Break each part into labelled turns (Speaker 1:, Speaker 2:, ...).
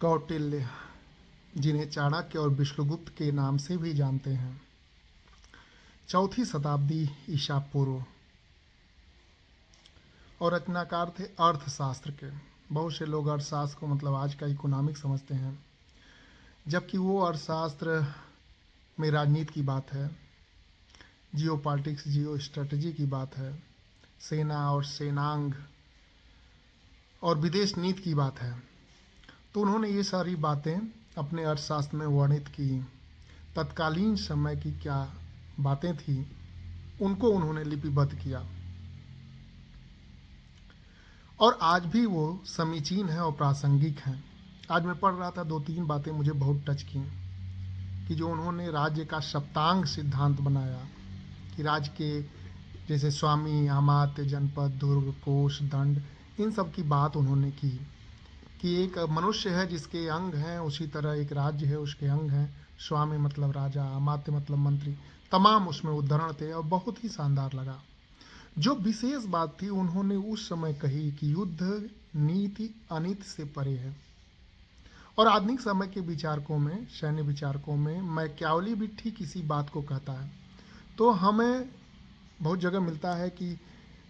Speaker 1: कौटिल्य, जिन्हें चाणक्य और विष्णुगुप्त के नाम से भी जानते हैं, 4वीं शताब्दी ईसा पूर्व, और रचनाकार थे अर्थशास्त्र के। बहुत से लोग अर्थशास्त्र को मतलब आज का इकोनॉमिक समझते हैं, जबकि वो अर्थशास्त्र में राजनीति की बात है, जियो पॉलिटिक्स, जियो स्ट्रेटजी की बात है, सेना और सेनांग और विदेश नीति की बात है। तो उन्होंने ये सारी बातें अपने अर्थशास्त्र में वर्णित की। तत्कालीन समय की क्या बातें थी उनको उन्होंने लिपिबद्ध किया, और आज भी वो समीचीन है और प्रासंगिक हैं। आज मैं पढ़ रहा था, 2-3 बातें मुझे बहुत टच की, कि जो उन्होंने राज्य का सप्तांग सिद्धांत बनाया, कि राज्य के जैसे स्वामी, अमात्य, जनपद, दुर्ग, कोष, दंड, इन सब की बात उन्होंने की, कि एक मनुष्य है जिसके अंग हैं, उसी तरह एक राज्य है उसके अंग हैं। स्वामी मतलब राजा, अमात्य मतलब मंत्री, तमाम उसमें उदाहरण थे और बहुत ही शानदार लगा। जो विशेष बात थी उन्होंने उस समय कही कि युद्ध नीति अनित से परे है। और आधुनिक समय के विचारकों में, सैन्य विचारकों में मैकियावेली भी ठीक इसी बात को कहता है। तो हमें बहुत जगह मिलता है कि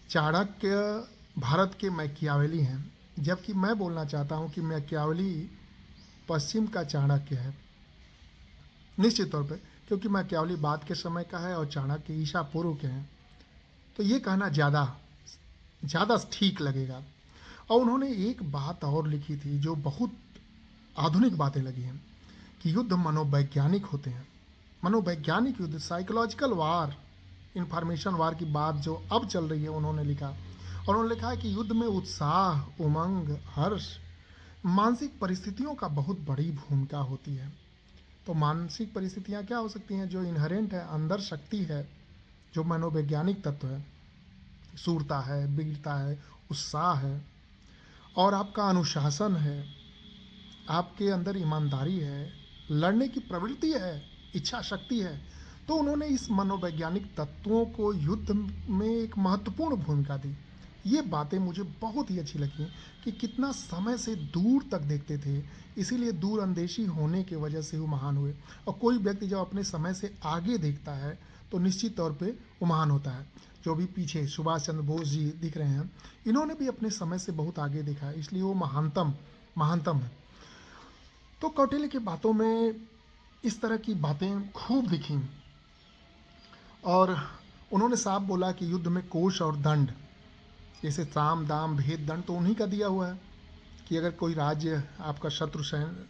Speaker 1: चाणक्य भारत के मैकियावेली हैं, जबकि मैं बोलना चाहता हूं कि मैकियावेली पश्चिम का चाणक्य है, निश्चित तौर पे, क्योंकि मैकियावेली बाद के समय का है और चाणक्य ईसा पूर्व के हैं। तो ये कहना ज़्यादा ठीक लगेगा। और उन्होंने एक बात और लिखी थी जो बहुत आधुनिक बातें लगी हैं, कि युद्ध मनोवैज्ञानिक होते हैं। मनोवैज्ञानिक युद्ध, साइकोलॉजिकल वार, इंफॉर्मेशन वार की बात जो अब चल रही है, उन्होंने लिखा। और उन्होंने लिखा है कि युद्ध में उत्साह, उमंग, हर्ष, मानसिक परिस्थितियों का बहुत बड़ी भूमिका होती है। तो मानसिक परिस्थितियाँ क्या हो सकती हैं? जो इनहेरेंट है, अंदर शक्ति है, जो मनोवैज्ञानिक तत्व है, शूरता है, वीरता है, उत्साह है, और आपका अनुशासन है, आपके अंदर ईमानदारी है, लड़ने की प्रवृत्ति है, इच्छा शक्ति है। तो उन्होंने इस मनोवैज्ञानिक तत्वों को युद्ध में एक महत्वपूर्ण भूमिका दी। ये बातें मुझे बहुत ही अच्छी लगी, कि कितना समय से दूर तक देखते थे, इसीलिए दूरअंदेशी होने की वजह से वो महान हुए। और कोई व्यक्ति जब अपने समय से आगे देखता है तो निश्चित तौर पे वो महान होता है। जो भी पीछे सुभाष चंद्र बोस जी दिख रहे हैं, इन्होंने भी अपने समय से बहुत आगे देखा है, इसलिए वो महानतम है। तो कौटिल्य की बातों में इस तरह की बातें खूब दिखी, और उन्होंने साफ बोला कि युद्ध में कोष और दंड, जैसे साम, दाम, भेद, दंड तो उन्हीं का दिया हुआ है, कि अगर कोई राज्य आपका शत्रु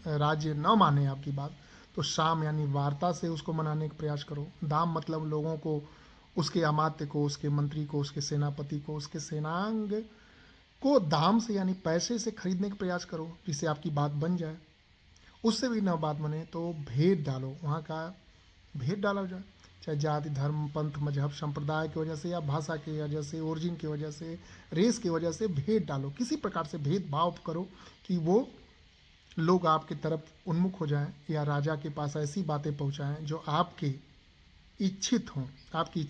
Speaker 1: राज्य न माने आपकी बात, तो साम यानी वार्ता से उसको मनाने का प्रयास करो। दाम मतलब लोगों को, उसके अमात्य को, उसके मंत्री को, उसके सेनापति को, उसके सेनांग को दाम से यानी पैसे से खरीदने का प्रयास करो, जिससे आपकी बात बन जाए। उससे भी ना बात बने तो भेद डालो, वहाँ का भेद डाला जाए, चाहे जाति, धर्म, पंथ, मजहब, संप्रदाय की वजह से, या भाषा की वजह से, ओरिजिन की वजह से, रेस की वजह से भेद डालो। किसी प्रकार से भेदभाव करो कि वो लोग आपकी तरफ उन्मुख हो जाएं, या राजा के पास ऐसी बातें पहुंचाएं जो आपकी इच्छित हों, आपकी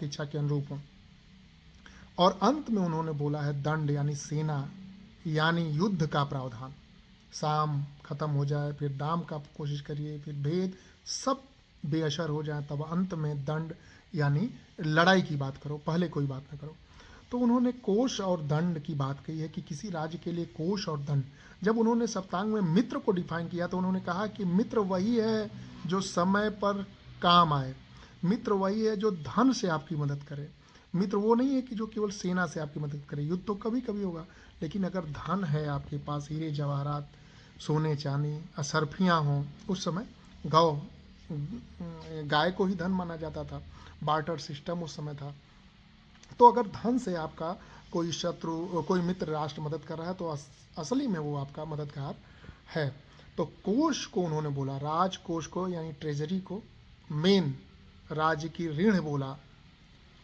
Speaker 1: इच्छा के अनुरूप हों। और अंत में उन्होंने बोला है दंड यानी सेना, यानी युद्ध का प्रावधान। साम खत्म हो जाए, फिर दाम का कोशिश करिए, फिर भेद, सब बेअसर हो जाए, तब अंत में दंड यानी लड़ाई की बात करो, पहले कोई बात ना करो। तो उन्होंने कोष और दंड की बात कही है, कि किसी राज्य के लिए कोष और दंड। जब उन्होंने सप्तांग में मित्र को डिफाइन किया, तो उन्होंने कहा कि मित्र वही है जो समय पर काम आए, मित्र वही है जो धन से आपकी मदद करे। मित्र वो नहीं है कि जो केवल सेना से आपकी मदद करे। युद्ध तो कभी कभी होगा, लेकिन अगर धन है आपके पास, हीरे जवाहरात, सोने चांदी, असरफियाँ हों, उस समय गाय को ही धन माना जाता था, बार्टर सिस्टम उस समय था। तो अगर धन से आपका कोई शत्रु, कोई मित्र राष्ट्र मदद कर रहा है, तो असली में वो आपका मददगार है। तो कोष को उन्होंने बोला, राजकोष को यानी ट्रेजरी को मेन राज्य की ऋण बोला,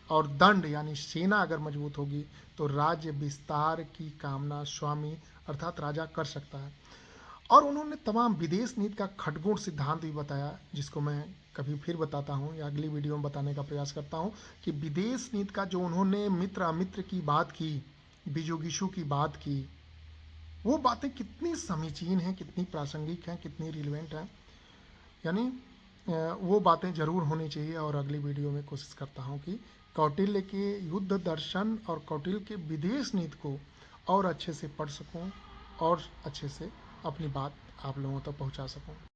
Speaker 1: और दंड यानी सेना अगर मजबूत होगी तो राज्य विस्तार की कामना स्वामी अर्थात राजा कर सकता है। और उन्होंने तमाम विदेश नीति का खटगुण सिद्धांत भी बताया, जिसको मैं कभी फिर बताता हूँ या अगली वीडियो में बताने का प्रयास करता हूँ, कि विदेश नीति का जो उन्होंने मित्र अमित्र की बात की, बिजुगिशु की बात की, वो बातें कितनी समीचीन हैं, कितनी प्रासंगिक हैं, कितनी रिलेवेंट हैं, यानी वो बातें ज़रूर होनी चाहिए। और अगली वीडियो में कोशिश करता हूँ कि कौटिल्य के युद्ध दर्शन और कौटिल्य के विदेश नीति को और अच्छे से पढ़ सकूँ और अच्छे से अपनी बात आप लोगों तक पहुँचा सकूँ।